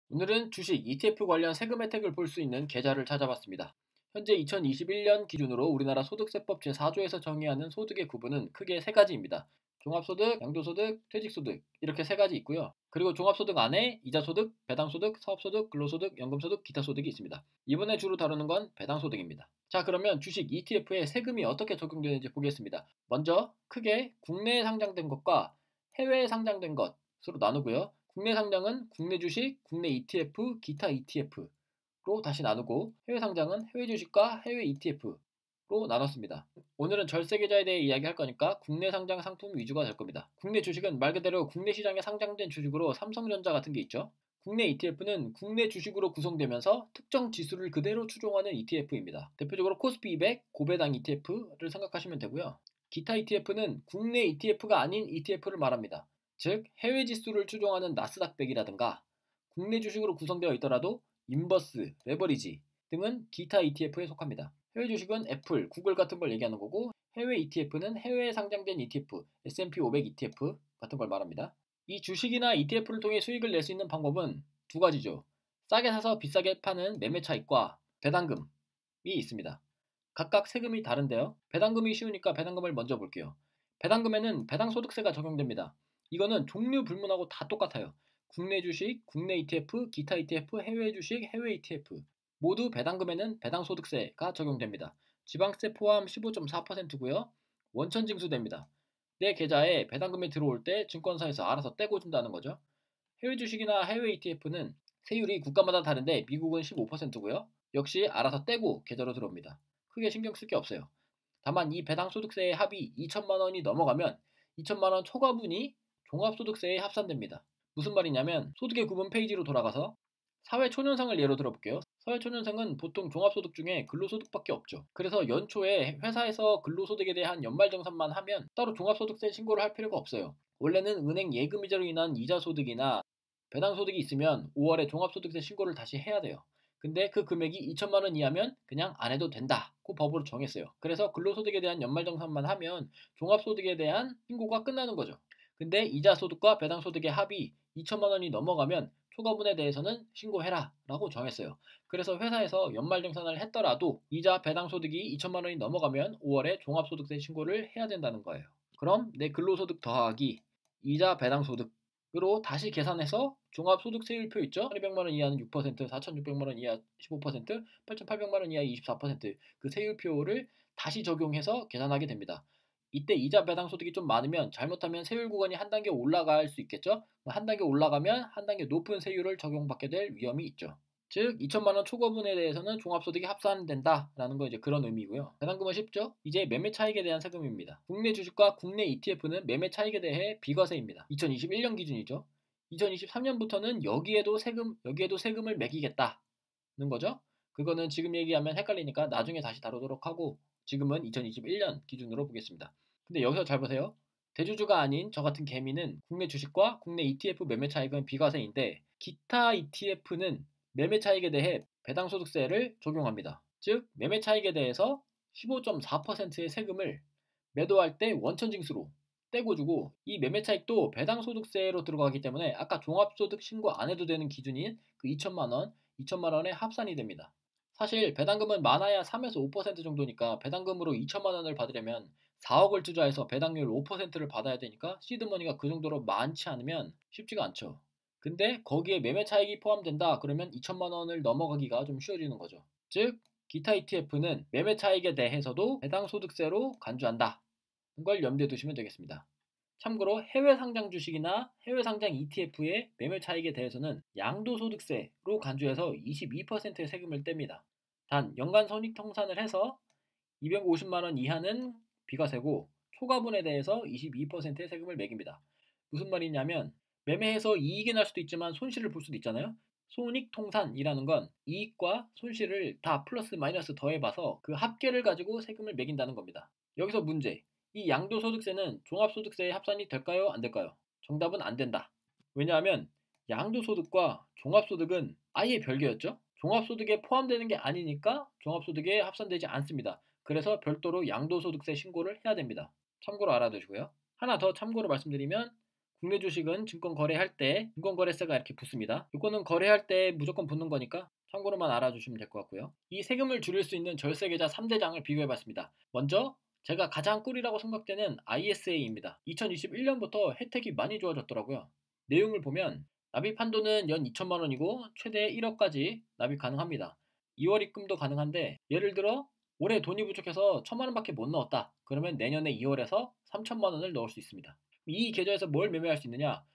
오늘은 주식 ETF 관련 세금 혜택을 볼 수 있는 계좌를 찾아봤습니다. 현재 2021년 기준으로 우리나라 소득세법 제4조에서 정의하는 소득의 구분은 크게 세 가지입니다. 종합소득, 양도소득, 퇴직소득 이렇게 세 가지 있고요. 그리고 종합소득 안에 이자소득, 배당소득, 사업소득, 근로소득, 연금소득, 기타소득이 있습니다. 이번에 주로 다루는 건 배당소득입니다. 자, 그러면 주식 ETF에 세금이 어떻게 적용되는지 보겠습니다. 먼저 크게 국내에 상장된 것과 해외에 상장된 것으로 나누고요. 국내 상장은 국내 주식, 국내 ETF, 기타 ETF로 다시 나누고 해외 상장은 해외 주식과 해외 ETF로 나눴습니다. 오늘은 절세 계좌에 대해 이야기할 거니까 국내 상장 상품 위주가 될 겁니다. 국내 주식은 말 그대로 국내 시장에 상장된 주식으로 삼성전자 같은 게 있죠. 국내 ETF는 국내 주식으로 구성되면서 특정 지수를 그대로 추종하는 ETF입니다. 대표적으로 코스피 200 고배당 ETF를 생각하시면 되고요. 기타 ETF는 국내 ETF가 아닌 ETF를 말합니다. 즉 해외 지수를 추종하는 나스닥100이라든가 국내 주식으로 구성되어 있더라도 인버스, 레버리지 등은 기타 ETF에 속합니다. 해외 주식은 애플, 구글 같은 걸 얘기하는 거고 해외 ETF는 해외에 상장된 ETF, S&P 500 ETF 같은 걸 말합니다. 이 주식이나 ETF를 통해 수익을 낼 수 있는 방법은 두 가지죠. 싸게 사서 비싸게 파는 매매 차익과 배당금이 있습니다. 각각 세금이 다른데요. 배당금이 쉬우니까 배당금을 먼저 볼게요. 배당금에는 배당소득세가 적용됩니다. 이거는 종류 불문하고 다 똑같아요. 국내 주식, 국내 ETF, 기타 ETF, 해외 주식, 해외 ETF 모두 배당금에는 배당소득세가 적용됩니다. 지방세 포함 15.4%고요. 원천 징수됩니다. 내 계좌에 배당금이 들어올 때 증권사에서 알아서 떼고 준다는 거죠. 해외 주식이나 해외 ETF는 세율이 국가마다 다른데 미국은 15%고요. 역시 알아서 떼고 계좌로 들어옵니다. 크게 신경 쓸 게 없어요. 다만 이 배당소득세의 합이 2천만 원이 넘어가면 2천만 원 초과분이 종합소득세에 합산됩니다. 무슨 말이냐면 소득의 구분 페이지로 돌아가서 사회초년생을 예로 들어볼게요. 사회초년생은 보통 종합소득 중에 근로소득밖에 없죠. 그래서 연초에 회사에서 근로소득에 대한 연말정산만 하면 따로 종합소득세 신고를 할 필요가 없어요. 원래는 은행 예금이자로 인한 이자소득이나 배당소득이 있으면 5월에 종합소득세 신고를 다시 해야 돼요. 근데 그 금액이 2천만 원 이하면 그냥 안 해도 된다고 법으로 정했어요. 그래서 근로소득에 대한 연말정산만 하면 종합소득에 대한 신고가 끝나는 거죠. 근데 이자소득과 배당소득의 합이 2천만 원이 넘어가면 초과분에 대해서는 신고해라 라고 정했어요. 그래서 회사에서 연말정산을 했더라도 이자 배당소득이 2천만 원이 넘어가면 5월에 종합소득세 신고를 해야 된다는 거예요. 그럼 내 근로소득 더하기 이자 배당소득으로 다시 계산해서 종합소득세율표 있죠? 1,200만 원 이하는 6%, 4,600만 원 이하 15%, 8,800만 원 이하 24%그 세율표를 다시 적용해서 계산하게 됩니다. 이때 이자 배당 소득이 좀 많으면 잘못하면 세율 구간이 한 단계 올라갈 수 있겠죠? 한 단계 올라가면 한 단계 높은 세율을 적용받게 될 위험이 있죠. 즉 2천만 원 초과분에 대해서는 종합소득이 합산된다라는 거 이제 그런 의미고요. 배당금은 쉽죠? 이제 매매 차익에 대한 세금입니다. 국내 주식과 국내 ETF는 매매 차익에 대해 비과세입니다. 2021년 기준이죠. 2023년부터는 여기에도 세금을 매기겠다는 거죠. 그거는 지금 얘기하면 헷갈리니까 나중에 다시 다루도록 하고 지금은 2021년 기준으로 보겠습니다. 근데 여기서 잘 보세요. 대주주가 아닌 저 같은 개미는 국내 주식과 국내 ETF 매매 차익은 비과세인데 기타 ETF는 매매 차익에 대해 배당소득세를 적용합니다. 즉 매매 차익에 대해서 15.4%의 세금을 매도할 때 원천징수로 떼고 주고 이 매매 차익도 배당소득세로 들어가기 때문에 아까 종합소득 신고 안 해도 되는 기준인 그 2천만 원에 합산이 됩니다. 사실 배당금은 많아야 3에서 5% 정도니까 배당금으로 2천만 원을 받으려면 4억을 투자해서 배당률 5%를 받아야 되니까 시드머니가 그 정도로 많지 않으면 쉽지가 않죠. 근데 거기에 매매 차익이 포함된다 그러면 2천만 원을 넘어가기가 좀 쉬워지는 거죠. 즉 기타 ETF는 매매 차익에 대해서도 배당소득세로 간주한다. 걸 염두에 두시면 되겠습니다. 참고로 해외 상장 주식이나 해외 상장 ETF의 매매 차익에 대해서는 양도소득세로 간주해서 22%의 세금을 뗍니다. 단 연간 손익 통산을 해서 250만 원 이하는 비과세고 초과분에 대해서 22%의 세금을 매깁니다. 무슨 말이냐면 매매해서 이익이 날 수도 있지만 손실을 볼 수도 있잖아요. 손익통산이라는 건 이익과 손실을 다 플러스 마이너스 더해봐서 그 합계를 가지고 세금을 매긴다는 겁니다. 여기서 문제. 이 양도소득세는 종합소득세에 합산이 될까요? 안 될까요? 정답은 안 된다. 왜냐하면 양도소득과 종합소득은 아예 별개였죠? 종합소득에 포함되는 게 아니니까 종합소득에 합산되지 않습니다. 그래서 별도로 양도소득세 신고를 해야 됩니다. 참고로 알아두시고요. 하나 더 참고로 말씀드리면 국내 주식은 증권 거래할 때 증권거래세가 이렇게 붙습니다. 이거는 거래할 때 무조건 붙는 거니까 참고로만 알아주시면 될 것 같고요. 이 세금을 줄일 수 있는 절세계좌 3대장을 비교해봤습니다. 먼저 제가 가장 꿀이라고 생각되는 ISA입니다. 2021년부터 혜택이 많이 좋아졌더라고요. 내용을 보면 납입 한도는 연 2천만 원이고 최대 1억까지 납입 가능합니다. 2월 입금도 가능한데 예를 들어 올해 돈이 부족해서 1천만 원밖에 못 넣었다. 그러면 내년에 2월에서 3천만 원을 넣을 수 있습니다. 이 계좌에서 뭘 매매할 수 있느냐?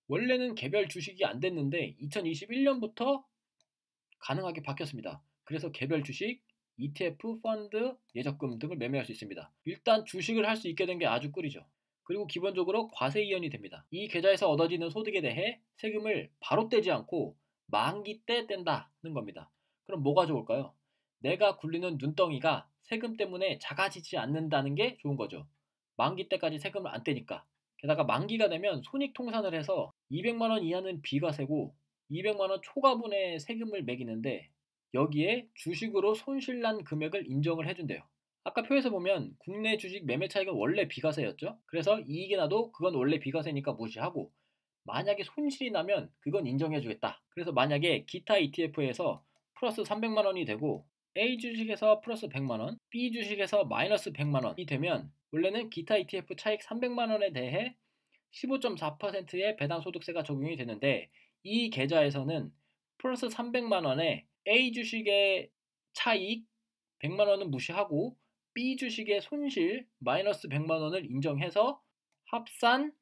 원래는 개별 주식이 안 됐는데 2021년부터 가능하게 바뀌었습니다. 그래서 개별 주식, ETF, 펀드, 예적금 등을 매매할 수 있습니다. 일단 주식을 할 수 있게 된 게 아주 꿀이죠. 그리고 기본적으로 과세 이연이 됩니다. 이 계좌에서 얻어지는 소득에 대해 세금을 바로 떼지 않고 만기 때 뗀다는 겁니다. 그럼 뭐가 좋을까요? 내가 굴리는 눈덩이가 세금 때문에 작아지지 않는다는 게 좋은 거죠. 만기 때까지 세금을 안 떼니까. 게다가 만기가 되면 손익통산을 해서 200만 원 이하는 비과세고 200만 원 초과분의 세금을 매기는데 여기에 주식으로 손실난 금액을 인정을 해준대요. 아까 표에서 보면 국내 주식 매매 차익은 원래 비과세였죠. 그래서 이익이 나도 그건 원래 비과세니까 무시하고 만약에 손실이 나면 그건 인정해주겠다. 그래서 만약에 기타 ETF에서 플러스 300만 원이 되고 A 주식에서 플러스 100만 원, B 주식에서 마이너스 100만 원이 되면 원래는 기타 ETF 차익 300만 원에 대해 15.4%의 배당 소득세가 적용이 되는데 이 계좌에서는 플러스 300만 원에 A 주식의 차익 100만 원은 무시하고 B 주식의 손실 마이너스 100만 원을 인정해서 합산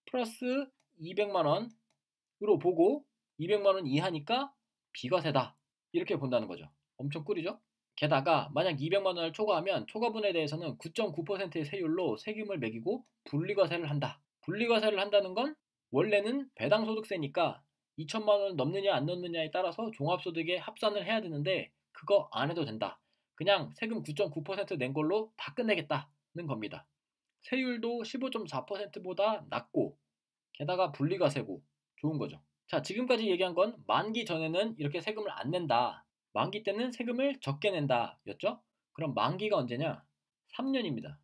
플러스 200만 원으로 보고 200만 원 이하니까 비과세다. 이렇게 본다는 거죠. 엄청 꿀이죠? 게다가 만약 200만 원을 초과하면 초과분에 대해서는 9.9%의 세율로 세금을 매기고 분리과세를 한다. 분리과세를 한다는 건 원래는 배당소득세니까 2천만 원 넘느냐 안 넘느냐에 따라서 종합소득에 합산을 해야 되는데 그거 안 해도 된다. 그냥 세금 9.9%낸 걸로 다 끝내겠다는 겁니다. 세율도 15.4%보다 낮고 게다가 분리과세고 좋은 거죠. 자, 지금까지 얘기한 건 만기 전에는 이렇게 세금을 안 낸다. 만기 때는 세금을 적게 낸다 였죠? 그럼 만기가 언제냐? 3년입니다.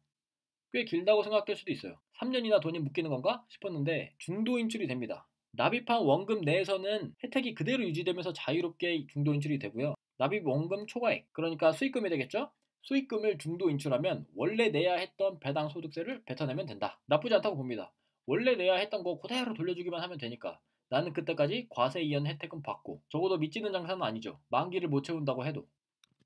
꽤 길다고 생각될 수도 있어요. 3년이나 돈이 묶이는 건가 싶었는데 중도 인출이 됩니다. 납입한 원금 내에서는 혜택이 그대로 유지되면서 자유롭게 중도 인출이 되고요. 납입 원금 초과액, 그러니까 수익금이 되겠죠? 수익금을 중도 인출하면 원래 내야 했던 배당 소득세를 뱉어내면 된다. 나쁘지 않다고 봅니다. 원래 내야 했던 거 그대로 돌려주기만 하면 되니까 나는 그때까지 과세 이연 혜택은 받고 적어도 미치는 장사는 아니죠. 만기를 못 채운다고 해도.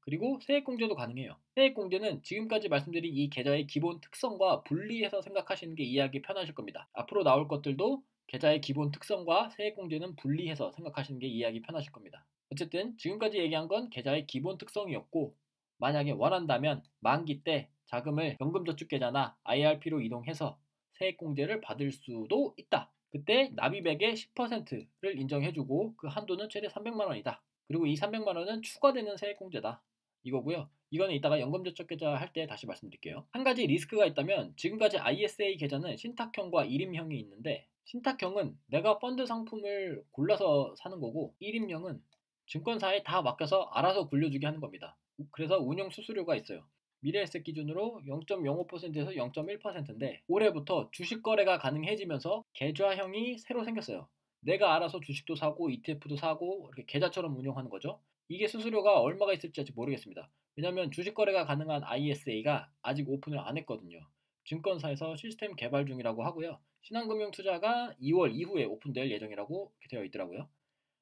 그리고 세액공제도 가능해요. 세액공제는 지금까지 말씀드린 이 계좌의 기본 특성과 분리해서 생각하시는 게 이해하기 편하실 겁니다. 앞으로 나올 것들도 계좌의 기본 특성과 세액공제는 분리해서 생각하시는 게 이해하기 편하실 겁니다. 어쨌든 지금까지 얘기한 건 계좌의 기본 특성이었고 만약에 원한다면 만기 때 자금을 연금저축계좌나 IRP로 이동해서 세액공제를 받을 수도 있다. 그때 납입액의 10%를 인정해주고 그 한도는 최대 300만 원이다. 그리고 이 300만 원은 추가되는 세액공제다. 이거고요. 이거는 이따가 연금저축계좌 할 때 다시 말씀드릴게요. 한 가지 리스크가 있다면 지금까지 ISA 계좌는 신탁형과 1임형이 있는데 신탁형은 내가 펀드 상품을 골라서 사는 거고 1임형은 증권사에 다 맡겨서 알아서 굴려주게 하는 겁니다. 그래서 운영 수수료가 있어요. 미래에셋 기준으로 0.05%에서 0.1%인데 올해부터 주식 거래가 가능해지면서 계좌형이 새로 생겼어요. 내가 알아서 주식도 사고 ETF도 사고 이렇게 계좌처럼 운영하는 거죠. 이게 수수료가 얼마가 있을지 아직 모르겠습니다. 왜냐하면 주식 거래가 가능한 ISA가 아직 오픈을 안 했거든요. 증권사에서 시스템 개발 중이라고 하고요. 신한금융투자가 2월 이후에 오픈될 예정이라고 되어 있더라고요.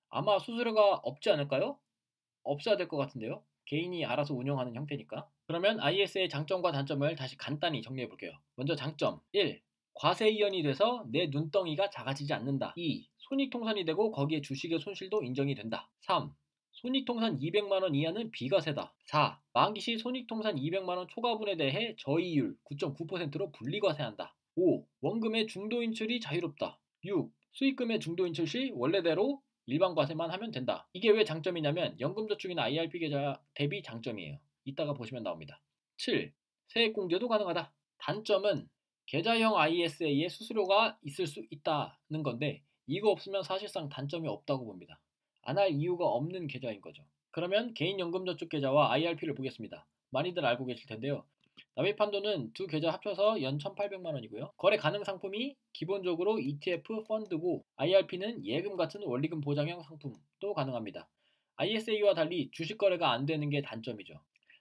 아마 수수료가 없지 않을까요? 없어야 될 것 같은데요. 개인이 알아서 운영하는 형태니까. 그러면 IS의 장점과 단점을 다시 간단히 정리해 볼게요. 먼저 장점 1. 과세 이연이 돼서 내 눈덩이가 작아지지 않는다. 2. 손익통산이 되고 거기에 주식의 손실도 인정이 된다. 3. 손익통산 200만 원 이하는 비과세다. 4. 만기 시 손익통산 200만 원 초과분에 대해 저이율 9.9%로 분리과세한다. 5. 원금의 중도 인출이 자유롭다. 6. 수익금의 중도 인출 시 원래대로 일반 과세만 하면 된다. 이게 왜 장점이냐면 연금저축이나 IRP 계좌 대비 장점이에요. 이따가 보시면 나옵니다. 7. 세액공제도 가능하다. 단점은 계좌형 ISA에 수수료가 있을 수 있다는 건데 이거 없으면 사실상 단점이 없다고 봅니다. 안 할 이유가 없는 계좌인 거죠. 그러면 개인연금저축계좌와 IRP를 보겠습니다. 많이들 알고 계실 텐데요. 납입 한도는 두 계좌 합쳐서 연 1,800만 원이고요. 거래 가능 상품이 기본적으로 ETF, 펀드고 IRP는 예금 같은 원리금 보장형 상품도 가능합니다. ISA와 달리 주식 거래가 안 되는 게 단점이죠.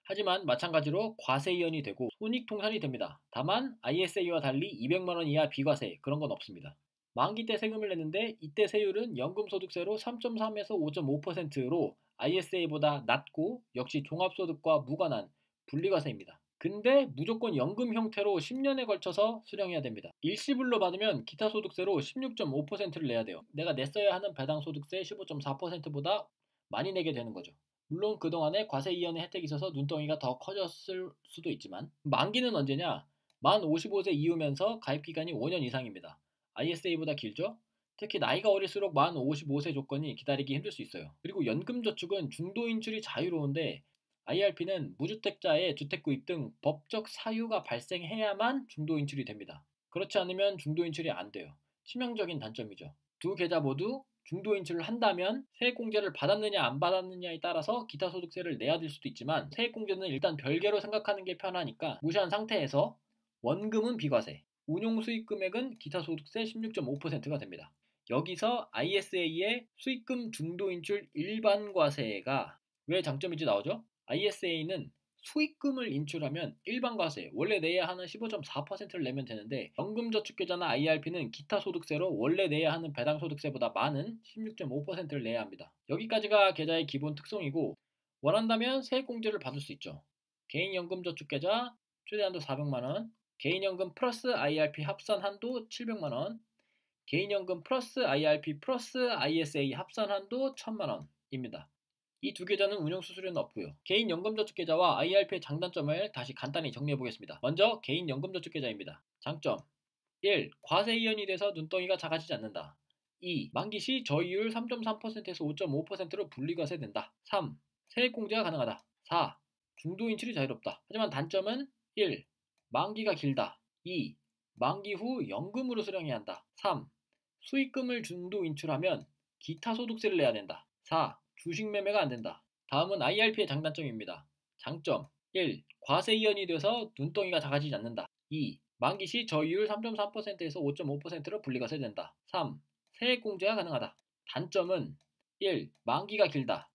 하지만 마찬가지로 과세이연이 되고 손익통산이 됩니다. 다만 ISA와 달리 200만 원 이하 비과세 그런 건 없습니다. 만기 때 세금을 냈는데 이때 세율은 연금소득세로 3.3에서 5.5%로 ISA보다 낮고 역시 종합소득과 무관한 분리과세입니다. 근데 무조건 연금 형태로 10년에 걸쳐서 수령해야 됩니다. 일시불로 받으면 기타 소득세로 16.5%를 내야 돼요. 내가 냈어야 하는 배당 소득세 15.4%보다 많이 내게 되는 거죠. 물론 그동안에 과세 이연의 혜택이 있어서 눈덩이가 더 커졌을 수도 있지만 만기는 언제냐? 만 55세 이후면서 가입기간이 5년 이상입니다. ISA보다 길죠? 특히 나이가 어릴수록 만 55세 조건이 기다리기 힘들 수 있어요. 그리고 연금저축은 중도인출이 자유로운데 IRP는 무주택자의 주택구입 등 법적 사유가 발생해야만 중도인출이 됩니다. 그렇지 않으면 중도인출이 안 돼요. 치명적인 단점이죠. 두 계좌 모두 중도인출을 한다면 세액공제를 받았느냐 안 받았느냐에 따라서 기타 소득세를 내야 될 수도 있지만 세액공제는 일단 별개로 생각하는 게 편하니까 무시한 상태에서 원금은 비과세, 운용수익금액은 기타 소득세 16.5%가 됩니다. 여기서 ISA의 수익금 중도인출 일반과세가 왜 장점인지 나오죠? ISA는 수익금을 인출하면 일반과세, 원래 내야 하는 15.4%를 내면 되는데 연금저축계좌나 IRP는 기타 소득세로 원래 내야 하는 배당소득세보다 많은 16.5%를 내야 합니다. 여기까지가 계좌의 기본 특성이고 원한다면 세액공제를 받을 수 있죠. 개인연금저축계좌 최대한도 400만원, 개인연금 플러스 IRP 합산 한도 700만원, 개인연금 플러스 IRP 플러스 ISA 합산 한도 1000만원입니다. 이 두 계좌는 운용수수료는 없고요. 개인연금저축계좌와 IRP의 장단점을 다시 간단히 정리해보겠습니다. 먼저 개인연금저축계좌입니다. 장점 1. 과세이연이 돼서 눈덩이가 작아지지 않는다. 2. 만기 시 저이율 3.3%에서 5.5%로 분리과세된다. 3. 세액공제가 가능하다. 4. 중도인출이 자유롭다. 하지만 단점은 1. 만기가 길다. 2. 만기 후 연금으로 수령해야 한다. 3. 수익금을 중도인출하면 기타 소득세를 내야 된다. 4. 주식 매매가 안 된다. 다음은 IRP의 장단점입니다. 장점 1. 과세이연이 돼서 눈덩이가 작아지지 않는다. 2. 만기 시 저이율 3.3%에서 5.5%로 분리과세된다. 3. 세액공제가 가능하다. 단점은 1. 만기가 길다.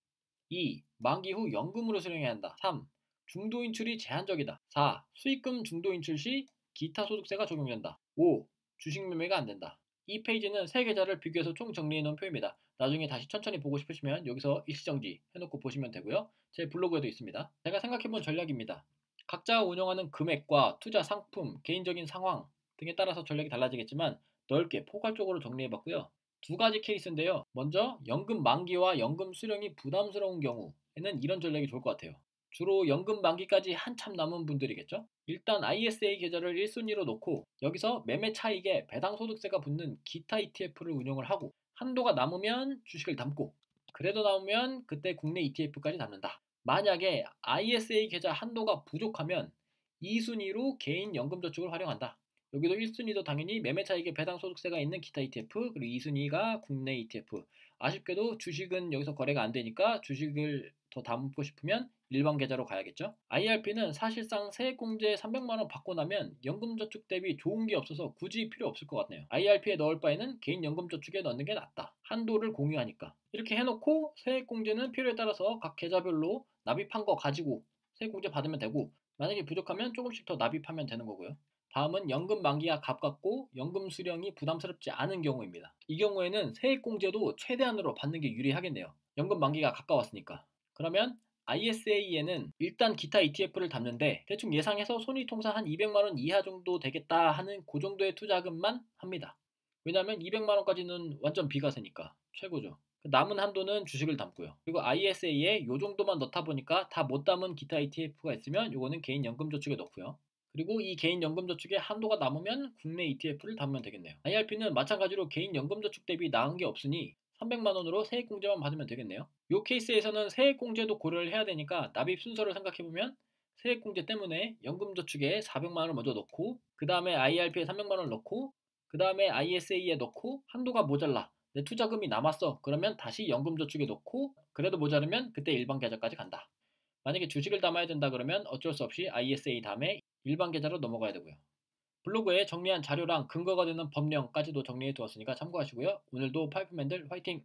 2. 만기 후 연금으로 수령해야 한다. 3. 중도인출이 제한적이다. 4. 수익금 중도인출 시 기타 소득세가 적용된다. 5. 주식 매매가 안 된다. 이 페이지는 세 계좌를 비교해서 총 정리해 놓은 표입니다. 나중에 다시 천천히 보고 싶으시면 여기서 일시정지 해놓고 보시면 되고요. 제 블로그에도 있습니다. 제가 생각해본 전략입니다. 각자 운영하는 금액과 투자 상품, 개인적인 상황 등에 따라서 전략이 달라지겠지만 넓게 포괄적으로 정리해봤고요. 두 가지 케이스인데요. 먼저 연금 만기와 연금 수령이 부담스러운 경우에는 이런 전략이 좋을 것 같아요. 주로 연금 만기까지 한참 남은 분들이겠죠? 일단 ISA 계좌를 1순위로 놓고 여기서 매매 차익에 배당 소득세가 붙는 기타 ETF를 운영을 하고 한도가 남으면 주식을 담고 그래도 남으면 그때 국내 ETF까지 담는다. 만약에 ISA 계좌 한도가 부족하면 2순위로 개인 연금저축을 활용한다. 여기도 1순위도 당연히 매매 차익에 배당 소득세가 있는 기타 ETF 그리고 2순위가 국내 ETF. 아쉽게도 주식은 여기서 거래가 안 되니까 주식을 더 담고 싶으면 일반 계좌로 가야겠죠. IRP는 사실상 세액공제 300만원 받고 나면 연금저축 대비 좋은 게 없어서 굳이 필요 없을 것 같네요. IRP에 넣을 바에는 개인연금저축에 넣는 게 낫다. 한도를 공유하니까. 이렇게 해놓고 세액공제는 필요에 따라서 각 계좌별로 납입한 거 가지고 세액공제 받으면 되고 만약에 부족하면 조금씩 더 납입하면 되는 거고요. 다음은 연금 만기가 가깝고 연금 수령이 부담스럽지 않은 경우입니다. 이 경우에는 세액공제도 최대한으로 받는 게 유리하겠네요. 연금 만기가 가까웠으니까. 그러면 ISA에는 일단 기타 ETF를 담는데 대충 예상해서 손익통산 한 200만원 이하 정도 되겠다 하는 그 정도의 투자금만 합니다. 왜냐하면 200만원까지는 완전 비과세니까 최고죠. 남은 한도는 주식을 담고요. 그리고 ISA에 요 정도만 넣다 보니까 다 못 담은 기타 ETF가 있으면 요거는 개인연금저축에 넣고요. 그리고 이 개인연금저축에 한도가 남으면 국내 ETF를 담으면 되겠네요. IRP는 마찬가지로 개인연금저축 대비 나은 게 없으니 300만원으로 세액공제만 받으면 되겠네요. 이 케이스에서는 세액공제도 고려를 해야 되니까 납입 순서를 생각해보면 세액공제 때문에 연금저축에 400만원을 먼저 넣고 그 다음에 IRP에 300만원을 넣고 그 다음에 ISA에 넣고 한도가 모자라 내 투자금이 남았어 그러면 다시 연금저축에 넣고 그래도 모자르면 그때 일반 계좌까지 간다. 만약에 주식을 담아야 된다 그러면 어쩔 수 없이 ISA 다음에 일반 계좌로 넘어가야 되고요. 블로그에 정리한 자료랑 근거가 되는 법령까지도 정리해 두었으니까 참고하시고요. 오늘도 파이프맨들 화이팅!